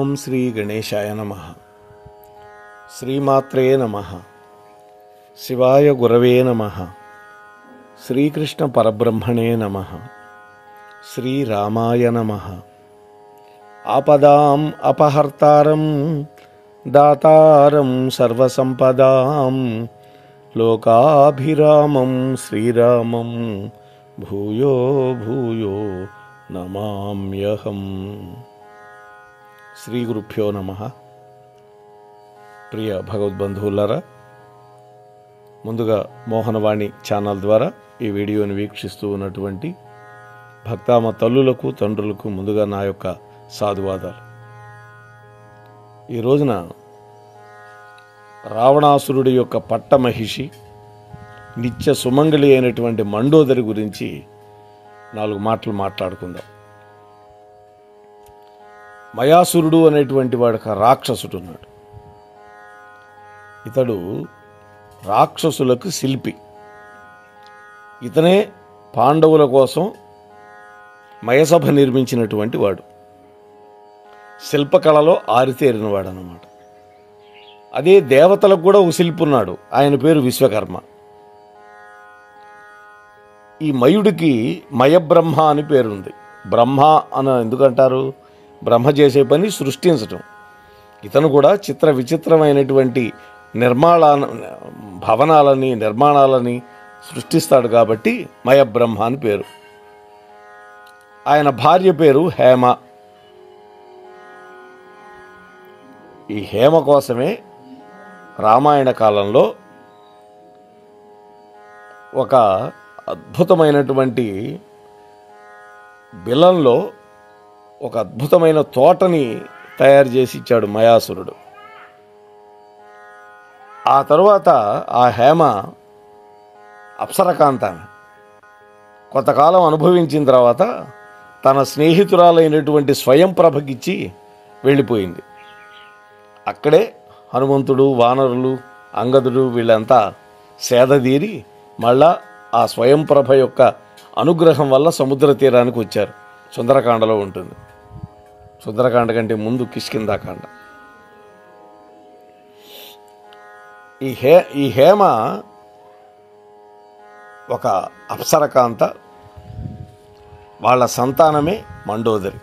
ఓం శ్రీ గణేశాయ నమః. శ్రీమాత్రే నమః. శివాయ గురవే నమః. శ్రీకృష్ణ పరబ్రహ్మణే నమః. శ్రీరామాయ నమః. ఆపదాం అపహర్తారం దాతారం సర్వసంపదాం లోకాభిరామం శ్రీరామం భూయో భూయో నమామ్యహం. శ్రీ గురుభ్యో నమః. ప్రియ భగవద్బంధువులారా, ముందుగా మోహనవాణి ఛానల్ ద్వారా ఈ వీడియోని వీక్షిస్తూ ఉన్నటువంటి భక్తామ తల్లులకు తండ్రులకు ముందుగా నా యొక్క సాధువాదాలు. ఈ రోజున రావణాసురుడి యొక్క పట్టమహిషి నిత్య సుమంగళి అయినటువంటి మండోదరి గురించి 4 మాటలు మాట్లాడుకుందాం. మయాసురుడు అనేటువంటి వాడు ఒక రాక్షసుడు ఉన్నాడు. ఇతడు రాక్షసులకు శిల్పి. ఇతనే పాండవుల కోసం మయసభ నిర్మించినటువంటి వాడు. శిల్పకళలో ఆరితేరినవాడు అన్నమాట. అదే దేవతలకు కూడా ఒక శిల్పి ఉన్నాడు. ఆయన పేరు విశ్వకర్మ. ఈ మయుడికి మయబ్రహ్మ అని పేరుంది. బ్రహ్మ అని ఎందుకంటారు? బ్రహ్మ చేసే పని సృష్టించటం. ఇతను కూడా చిత్ర విచిత్రమైనటువంటి నిర్మాణాలని సృష్టిస్తాడు కాబట్టి మయబ్రహ్మ అని పేరు. ఆయన భార్య పేరు హేమ. ఈ హేమ కోసమే రామాయణ కాలంలో ఒక అద్భుతమైనటువంటి బిలంలో ఒక అద్భుతమైన తోటని తయారు చేసి ఇచ్చాడు మయాసురుడు. ఆ తరువాత ఆ హేమ అప్సరకాంత కొంతకాలం అనుభవించిన తర్వాత తన స్నేహితురాలైనటువంటి స్వయంప్రభకిచ్చి వెళ్ళిపోయింది. అక్కడే హనుమంతుడు, వానరులు, అంగదుడు వీళ్ళంతా సేదదీరి మళ్ళా ఆ స్వయంప్రభ యొక్క అనుగ్రహం వల్ల సముద్ర తీరానికి వచ్చారు. సుందరకాండలో ఉంటుంది. సుందరకాండ కంటే ముందు కిష్కింధాకాండ. ఈ హేమ ఒక అప్సరకాంత. వాళ్ళ సంతానమే మండోదరి.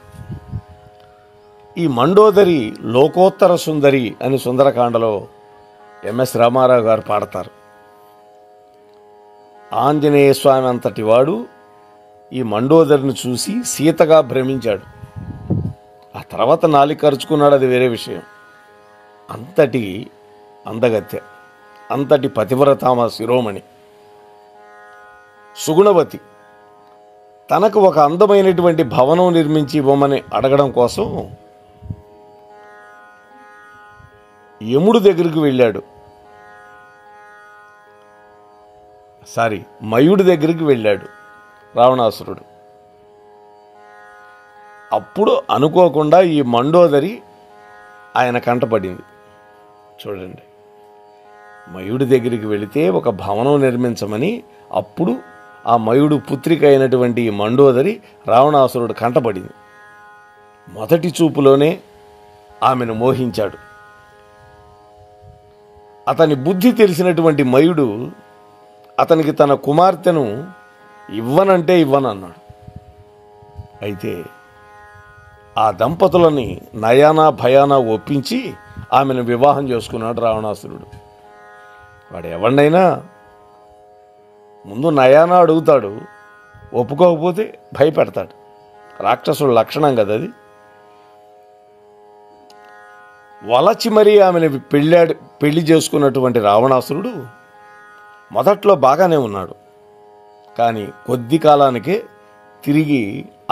ఈ మండోదరి లోకోత్తర సుందరి అని సుందరకాండలో ఎంఎస్ రామారావు గారు పాడతారు. ఆంజనేయ స్వామి అంతటి వాడు ఈ మండోదరిని చూసి సీతగా భ్రమించాడు. ఆ తర్వాత నాలిక ఖర్చుకున్నాడు, అది వేరే విషయం. అంతటి అందగత్య, అంతటి పతివ్రతామ శిరోమణి, సుగుణవతి. తనకు ఒక అందమైనటువంటి భవనం నిర్మించి ఇవ్వమని అడగడం కోసం యముడు దగ్గరికి వెళ్ళాడు. మయుడి దగ్గరికి వెళ్ళాడు రావణాసురుడు. అప్పుడు అనుకోకుండా ఈ మండోదరి ఆయన కంటపడింది. చూడండి, మయుడి దగ్గరికి వెళితే ఒక భవనం నిర్మించమని అప్పుడు ఆ మయుడు పుత్రిక అయినటువంటి ఈ మండోదరి రావణాసురుడు కంటపడింది. మొదటి చూపులోనే ఆమెను మోహించాడు. అతని బుద్ధి తెలిసినటువంటి మయుడు అతనికి తన కుమార్తెను ఇవ్వనంటే ఇవ్వనన్నాడు. అయితే ఆ దంపతులని నయానా భయానా ఒప్పించి ఆమెను వివాహం చేసుకున్నాడు రావణాసురుడు. వాడు ఎవరినైనా ముందు నయానా అడుగుతాడు, ఒప్పుకోకపోతే భయపెడతాడు. రాక్షసుడు లక్షణం కదా అది. వలచి మరీ ఆమెను పెళ్లి చేసుకున్నటువంటి రావణాసురుడు మొదట్లో బాగానే ఉన్నాడు. కానీ కొద్ది కాలానికే తిరిగి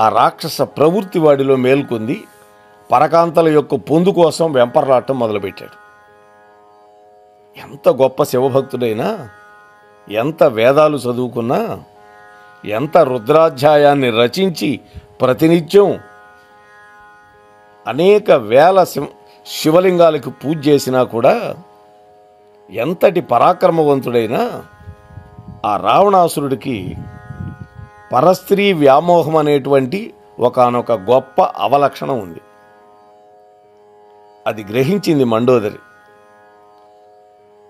ఆ రాక్షస ప్రవృత్తి వాడిలో మేల్కొంది. పరకాంతల యొక్క పొందు కోసం వెంపర్లాటం మొదలుపెట్టాడు. ఎంత గొప్ప శివభక్తుడైనా, ఎంత వేదాలు చదువుకున్నా, ఎంత రుద్రాధ్యాయాన్ని రచించి ప్రతినిత్యం అనేక వేల శివలింగాలకు పూజ చేసినా కూడా, ఎంతటి పరాక్రమవంతుడైనా ఆ రావణాసురుడికి పరస్త్రీ వ్యామోహం అనేటువంటి ఒకానొక గొప్ప అవలక్షణం ఉంది. అది గ్రహించింది మండోదరి.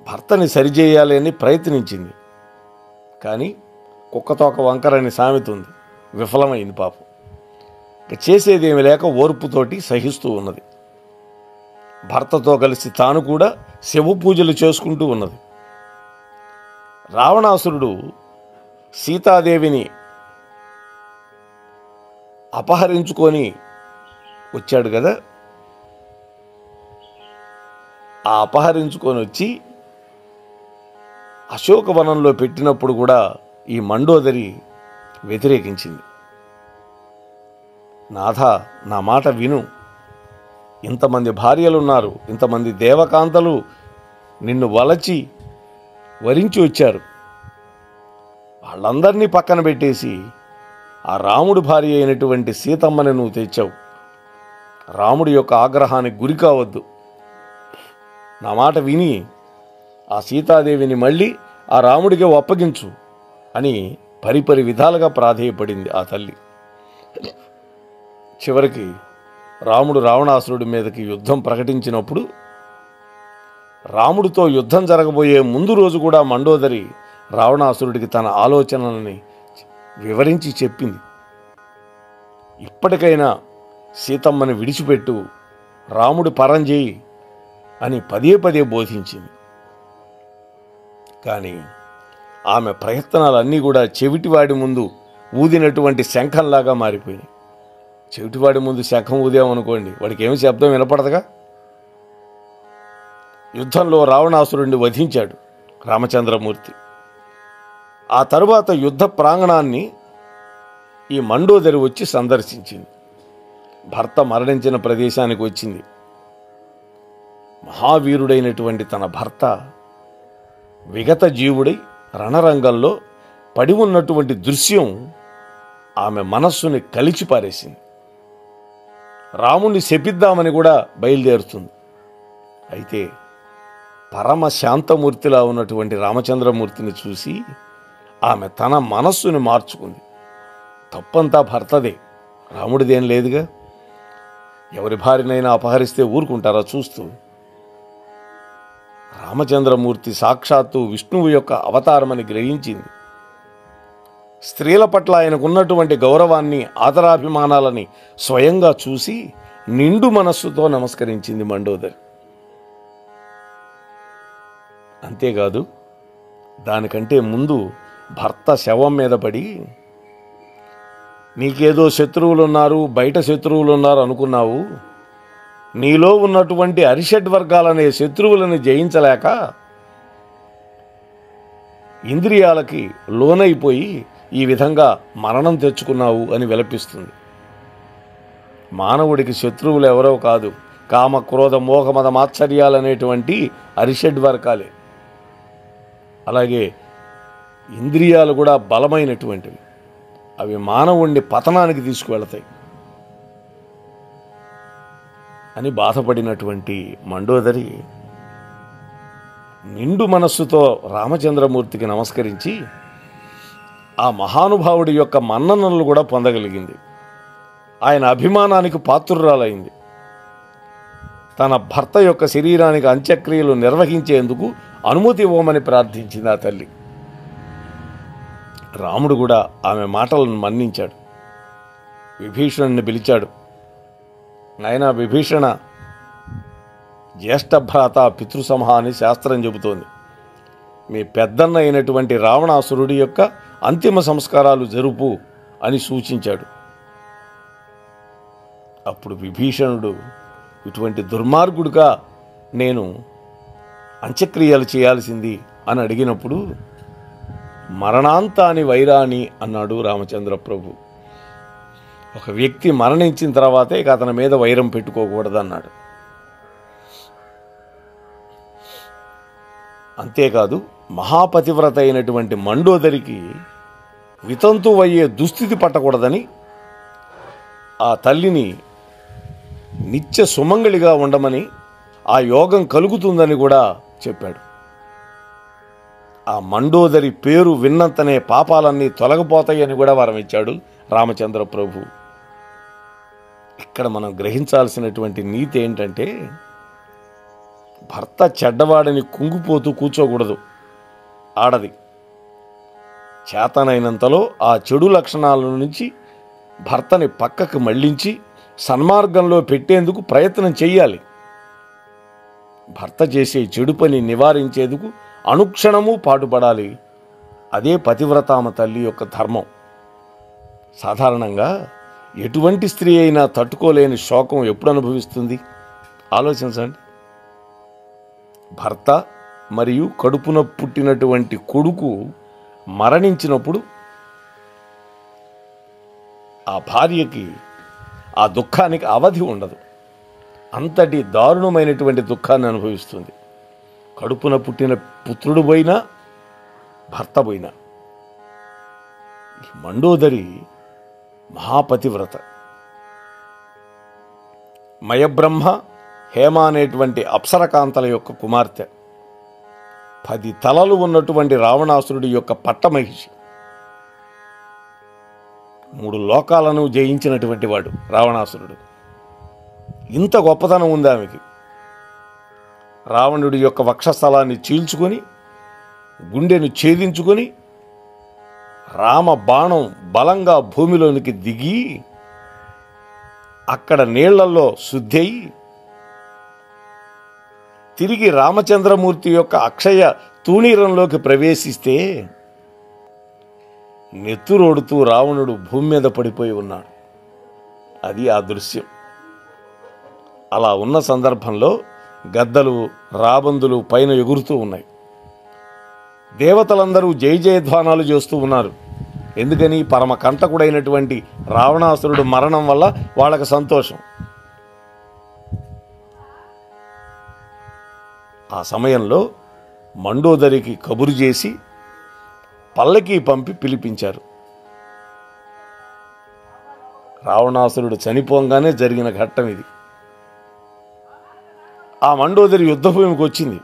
భర్తని సరిచేయాలి అని ప్రయత్నించింది. కానీ కుక్కతోక వంకరని సామెత ఉంది, విఫలమైంది పాపం. ఇక చేసేదేమి లేక ఓర్పుతోటి సహిస్తూ ఉన్నది. భర్తతో కలిసి తాను కూడా శివ పూజలు చేసుకుంటూ ఉన్నది. రావణాసురుడు సీతాదేవిని అపహరించుకొని వచ్చాడు కదా, ఆ అపహరించుకొని వచ్చి అశోకవనంలో పెట్టినప్పుడు కూడా ఈ మండోదరి వ్యతిరేకించింది. నాథ, నా మాట విను, ఇంతమంది భార్యలున్నారు, ఇంతమంది దేవకాంతలు నిన్ను వలచి వరించి వచ్చారు. వాళ్ళందరినీ పక్కన పెట్టేసి ఆ రాముడి భార్య అయినటువంటి సీతమ్మని నువ్వు తెచ్చావు. రాముడి యొక్క ఆగ్రహానికి గురి కావద్దు. నా మాట విని ఆ సీతాదేవిని మళ్ళీ ఆ రాముడికి అప్పగించు అని పరిపరి విధాలుగా ప్రాధేయపడింది ఆ తల్లి. చివరికి రాముడు రావణాసురుడి మీదకి యుద్ధం ప్రకటించినప్పుడు రాముడితో యుద్ధం జరగబోయే ముందు రోజు కూడా మండోదరి రావణాసురుడికి తన ఆలోచనలని వివరించి చెప్పింది. ఇప్పటికైనా సీతమ్మని విడిచిపెట్టు, రాముడి పరం చేయి అని పదే పదే బోధించింది. కానీ ఆమె ప్రయత్నాలన్నీ కూడా చెవిటివాడి ముందు ఊదినటువంటి శంఖంలాగా మారిపోయినాయి. చెవిటివాడి ముందు శంఖం ఊదామనుకోండి, వాడికి ఏమి శబ్దం వినపడదుగా. యుద్ధంలో రావణాసురుడిని వధించాడు రామచంద్రమూర్తి. ఆ తరువాత యుద్ధ ప్రాంగణాన్ని ఈ మండోదరి వచ్చి సందర్శించింది. భర్త మరణించిన ప్రదేశానికి వచ్చింది. మహావీరుడైనటువంటి తన భర్త విగత జీవుడై రణరంగంలో పడి ఉన్నటువంటి దృశ్యం ఆమె మనస్సుని కలిచిపారేసింది. రాముణ్ణి శపిద్దామని కూడా బయలుదేరుతుంది. అయితే పరమ శాంతమూర్తిలా ఉన్నటువంటి రామచంద్రమూర్తిని చూసి ఆమె తన మనస్సుని మార్చుకుంది. తప్పంతా భర్తదే, రాముడిదేం లేదుగా. ఎవరి భార్యనైనా అపహరిస్తే ఊరుకుంటారా చూస్తూ? రామచంద్రమూర్తి సాక్షాత్తు విష్ణువు యొక్క అవతారమని గ్రహించింది. స్త్రీల పట్ల ఆయనకున్నటువంటి గౌరవాన్ని, ఆదరాభిమానాలని స్వయంగా చూసి నిండు మనస్సుతో నమస్కరించింది మండోదరి. అంతేకాదు, దానికంటే ముందు భర్త శవం మీద పడి, నీకేదో శత్రువులున్నారు, బయట శత్రువులున్నారు అనుకున్నావు, నీలో ఉన్నటువంటి అరిషడ్ వర్గాలనే శత్రువులను జయించలేక ఇంద్రియాలకి లోనైపోయి ఈ విధంగా మరణం తెచ్చుకున్నావు అని విలపిస్తుంది. మానవుడికి శత్రువులు ఎవరో కాదు, కామ క్రోధ మోహ మద మాత్సర్యాలనేటువంటి అరిషడ్ వర్గాలే. అలాగే ఇంద్రియాలు కూడా బలమైనటువంటివి, అవి మానవుణ్ణి పతనానికి తీసుకువెళతాయి అని బాధపడినటువంటి మండోదరి నిండు మనస్సుతో రామచంద్రమూర్తికి నమస్కరించి ఆ మహానుభావుడి యొక్క మన్ననలు కూడా పొందగలిగింది. ఆయన అభిమానానికి పాత్రురాలైంది. తన భర్త యొక్క శరీరానికి అంత్యక్రియలు నిర్వహించేందుకు అనుమతి ఇవ్వమని ప్రార్థించింది ఆ తల్లి. రాముడు కూడా ఆమె మాటలను మన్నించాడు. విభీషణుని పిలిచాడు. నాయనా విభీషణ, జ్యేష్ఠ భ్రాత పితృసమహ అని శాస్త్రం చెబుతోంది. మీ పెద్దన్న అయినటువంటి రావణాసురుడి యొక్క అంతిమ సంస్కారాలు జరుపు అని సూచించాడు. అప్పుడు విభీషణుడు, ఇటువంటి దుర్మార్గుడుగా నేను అంత్యక్రియలు చేయాల్సింది అని అడిగినప్పుడు, మరణాంతాని వైరాణి అన్నాడు రామచంద్ర ప్రభు. ఒక వ్యక్తి మరణించిన తర్వాతే ఇక అతని మీద వైరం పెట్టుకోకూడదన్నాడు. అంతేకాదు, మహాపతివ్రత అయినటువంటి మండోదరికి వితంతు అయ్యే దుస్థితి పట్టకూడదని ఆ తల్లిని నిత్య సుమంగళిగా ఉండమని, ఆ యోగం కలుగుతుందని కూడా చెప్పాడు. ఆ మండోదరి పేరు విన్నంతనే పాపాలన్నీ తొలగిపోతాయని కూడా వరం ఇచ్చాడు రామచంద్ర ప్రభు. ఇక్కడ మనం గ్రహించాల్సినటువంటి నీతి ఏంటంటే, భర్త చెడ్డవాడిని కుంగిపోతూ కూర్చోకూడదు. ఆడది చేతనైనంతలో ఆ చెడు లక్షణాల నుంచి భర్తని పక్కకు మళ్లించి సన్మార్గంలో పెట్టేందుకు ప్రయత్నం చెయ్యాలి. భర్త చేసే చెడు పని నివారించేందుకు అనుక్షణము పాటుపడాలి. అదే పతివ్రతామ తల్లి యొక్క ధర్మం. సాధారణంగా ఎటువంటి స్త్రీ అయినా తట్టుకోలేని శోకం ఎప్పుడు అనుభవిస్తుంది? ఆలోచించండి. భర్త మరియు కడుపున పుట్టినటువంటి కొడుకు మరణించినప్పుడు ఆ భార్యకి ఆ దుఃఖానికి అవధి ఉండదు. అంతటి దారుణమైనటువంటి దుఃఖాన్ని అనుభవిస్తుంది. కడుపున పుట్టిన పుత్రుడు పోయినా, భర్త పోయినా. మండోదరి మహాపతివ్రత. మయబ్రహ్మ, హేమ అనేటువంటి అప్సరకాంతల యొక్క కుమార్తె. 10 తలలు ఉన్నటువంటి రావణాసురుడి యొక్క పట్టమహిషి. 3 లోకాలను జయించినటువంటి వాడు రావణాసురుడు. ఇంత గొప్పతనం ఉంది ఆమెకి. రావణుడి యొక్క వక్షస్థలాన్ని చీల్చుకొని, గుండెను ఛేదించుకొని, రామ బాణం బలంగా భూమిలోనికి దిగి అక్కడ నీళ్లలో శుద్ధి తిరిగి రామచంద్రమూర్తి యొక్క అక్షయ తూణీరంలోకి ప్రవేశిస్తే నెత్తురోడుతూ రావణుడు భూమి మీద పడిపోయి ఉన్నాడు. అది ఆ దృశ్యం. అలా ఉన్న సందర్భంలో గద్దలు, రాబందులు పైన ఎగురుతూ ఉన్నాయి. దేవతలందరూ జయ జయధ్వానాలు చేస్తూ ఉన్నారు. ఎందుకని? పరమ కంటకుడైనటువంటి రావణాసురుడు మరణం వల్ల వాళ్ళకి సంతోషం. ఆ సమయంలో మండోదరికి కబురు చేసి పల్లకి పంపి పిలిపించారు. రావణాసురుడు చనిపోగానే జరిగిన ఘట్టం ఇది. ఆ మండోదరి యుద్ధభూమికి వచ్చింది.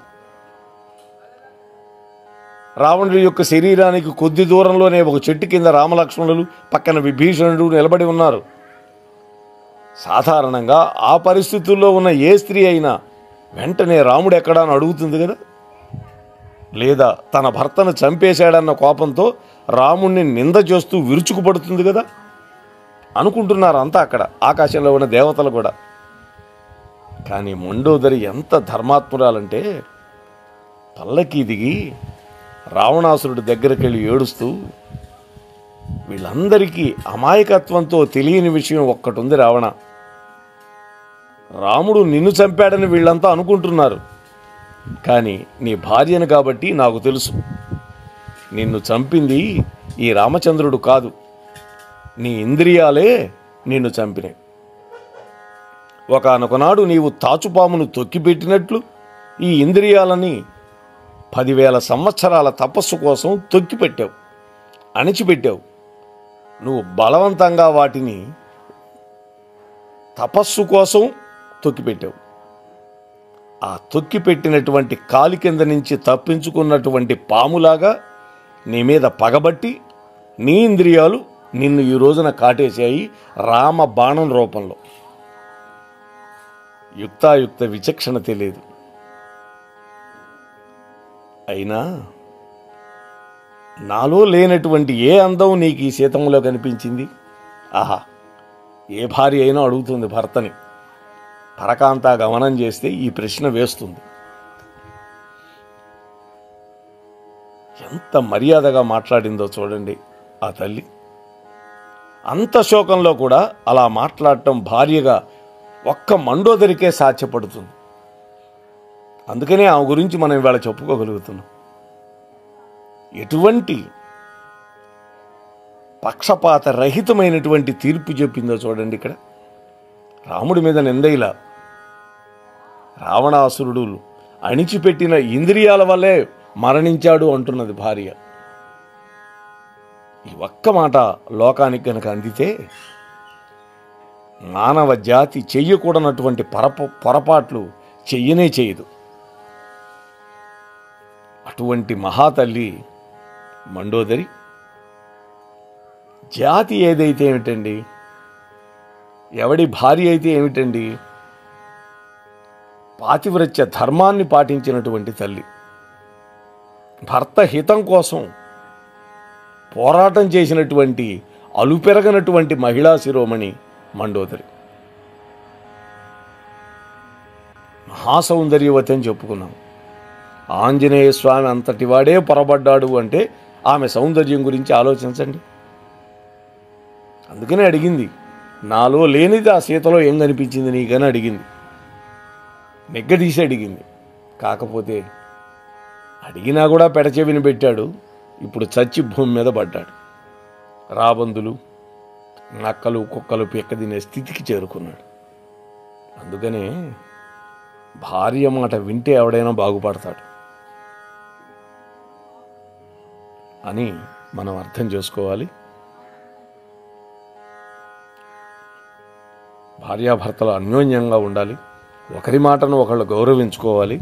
రావణుడి యొక్క శరీరానికి కొద్ది దూరంలోనే ఒక చెట్టు కింద రామలక్ష్మణులు, పక్కన విభీషణుడు నిలబడి ఉన్నారు. సాధారణంగా ఆ పరిస్థితుల్లో ఉన్న ఏ స్త్రీ అయినా వెంటనే రాముడు ఎక్కడా అని అడుగుతుంది కదా, లేదా తన భర్తను చంపేశాడన్న కోపంతో రాముణ్ణి నింద చేస్తూ విరుచుకుపడుతుంది కదా. అనుకుంటున్నారు అంతా అక్కడ ఆకాశంలో ఉన్న దేవతలు కూడా. కానీ మండోదరి ఎంత ధర్మాత్మురాలంటే పల్లకి దిగి రావణాసురుడి దగ్గరికి వెళ్ళి ఏడుస్తూ, వీళ్ళందరికీ అమాయకత్వంతో తెలియని విషయం ఒక్కటి ఉంది రావణ. రాముడు నిన్ను చంపాడని వీళ్ళంతా అనుకుంటున్నారు. కానీ నీ భార్యను కాబట్టి నాకు తెలుసు, నిన్ను చంపింది ఈ రామచంద్రుడు కాదు, నీ ఇంద్రియాలే నిన్ను చంపినాయి. ఒకానొకనాడు నీవు తాచుపామును తొక్కిపెట్టినట్లు ఈ ఇంద్రియాలని 10,000 సంవత్సరాల తపస్సు కోసం తొక్కిపెట్టావు, అణిచిపెట్టావు. నువ్వు బలవంతంగా వాటిని తపస్సు కోసం తొక్కిపెట్టావు. ఆ తొక్కిపెట్టినటువంటి కాలి కింద నుంచి తప్పించుకున్నటువంటి పాములాగా నీ మీద పగబట్టి నీ ఇంద్రియాలు నిన్ను ఈ రోజున కాటేశాయి రామ బాణం రూపంలో. యుక్తాయుక్త విచక్షణ తెలియదు. అయినా నాలో లేనటువంటి ఏ అందం నీకు ఈ సీతంలో కనిపించింది? ఆహా, ఏ భార్య అయినా అడుగుతుంది భర్తని. పరకాంతా గమనం చేస్తే ఈ ప్రశ్న వేస్తుంది. ఎంత మర్యాదగా మాట్లాడిందో చూడండి ఆ తల్లి. అంత శోకంలో కూడా అలా మాట్లాడటం భార్యగా ఒక్క మండోదరికే సాధ్యపడుతుంది. అందుకనే ఆమె గురించి మనం ఇవాళ చెప్పుకోగలుగుతున్నాం. ఎటువంటి పక్షపాత రహితమైనటువంటి తీర్పు చెప్పిందో చూడండి ఇక్కడ. రాముడి మీద నిందయిలా, రావణాసురుడు అణిచిపెట్టిన ఇంద్రియాల వల్లే మరణించాడు అంటున్నది భార్య. ఈ ఒక్క మాట లోకానికి కనుక అందితే మానవ జాతి చెయ్యకూడనటువంటి పొరపాట్లు చెయ్యనే చేయదు. అటువంటి మహాతల్లి మండోదరి. జాతి ఏదైతే ఏమిటండి, ఎవడి భార్య అయితే ఏమిటండి, పాతివ్రత్య ధర్మాన్ని పాటించినటువంటి తల్లి, భర్త హితం కోసం పోరాటం చేసినటువంటి అలుపెరగనటువంటి మహిళా శిరోమణి మండోదరి. మహాసౌందర్యవతి అని చెప్పుకున్నాం. ఆంజనేయ స్వామి అంతటి వాడే పొరబడ్డాడు అంటే ఆమె సౌందర్యం గురించి ఆలోచించండి. అందుకనే అడిగింది, నాలో లేనిది ఆ సీతలో ఏం కనిపించింది నీకని అడిగింది. నెగ్గదీసి అడిగింది. కాకపోతే అడిగినా కూడా పెడచెవిని పెట్టాడు. ఇప్పుడు చచ్చి భూమి మీద పడ్డాడు. రాబందులు, నక్కలు, కుక్కలు పెక్కదినే స్థితికి చేరుకున్నాడు. అందుకనే భార్య మాట వింటే ఎవడైనా బాగుపడతాడు అని మనం అర్థం చేసుకోవాలి. భార్యాభర్తలు అన్యోన్యంగా ఉండాలి. ఒకరి మాటను ఒకళ్ళు గౌరవించుకోవాలి.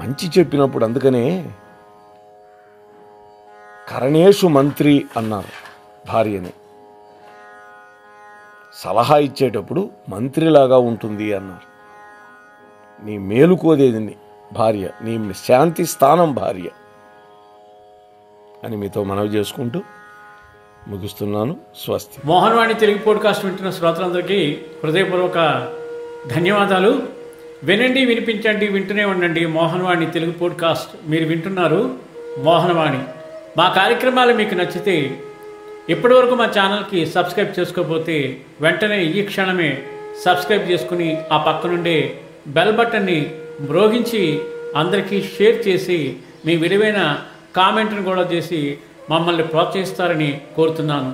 మంచి చెప్పినప్పుడు, అందుకనే కరణేషు మంత్రి అన్నారు భార్యని. సలహా ఇచ్చేటప్పుడు మంత్రిలాగా ఉంటుంది అన్నారు. నీ మేలు కోదేది భార్య, నీ శాంతి స్థానం భార్య అని మీతో మనవి చేసుకుంటూ ముగిస్తున్నాను. స్వస్తి. మోహన్వాణి తెలుగు పోడ్కాస్ట్ వింటున్న శ్రోతలందరికీ హృదయపూర్వక ధన్యవాదాలు. వినండి, వినిపించండి, వింటూనే ఉండండి మోహన్వాణి తెలుగు పోడ్కాస్ట్. మీరు వింటున్నారు మోహన్వాణి. మా కార్యక్రమాలు మీకు నచ్చితే ఇప్పటివరకు మా ఛానల్కి సబ్స్క్రైబ్ చేసుకోకపోతే వెంటనే ఈ క్షణమే సబ్స్క్రైబ్ చేసుకుని ఆ పక్కనుండే బెల్ బటన్ని మ్రోగించి అందరికీ షేర్ చేసి మీ విలువైన కామెంట్ను కూడా చేసి మమ్మల్ని ప్రోత్సహిస్తారని కోరుతున్నాను.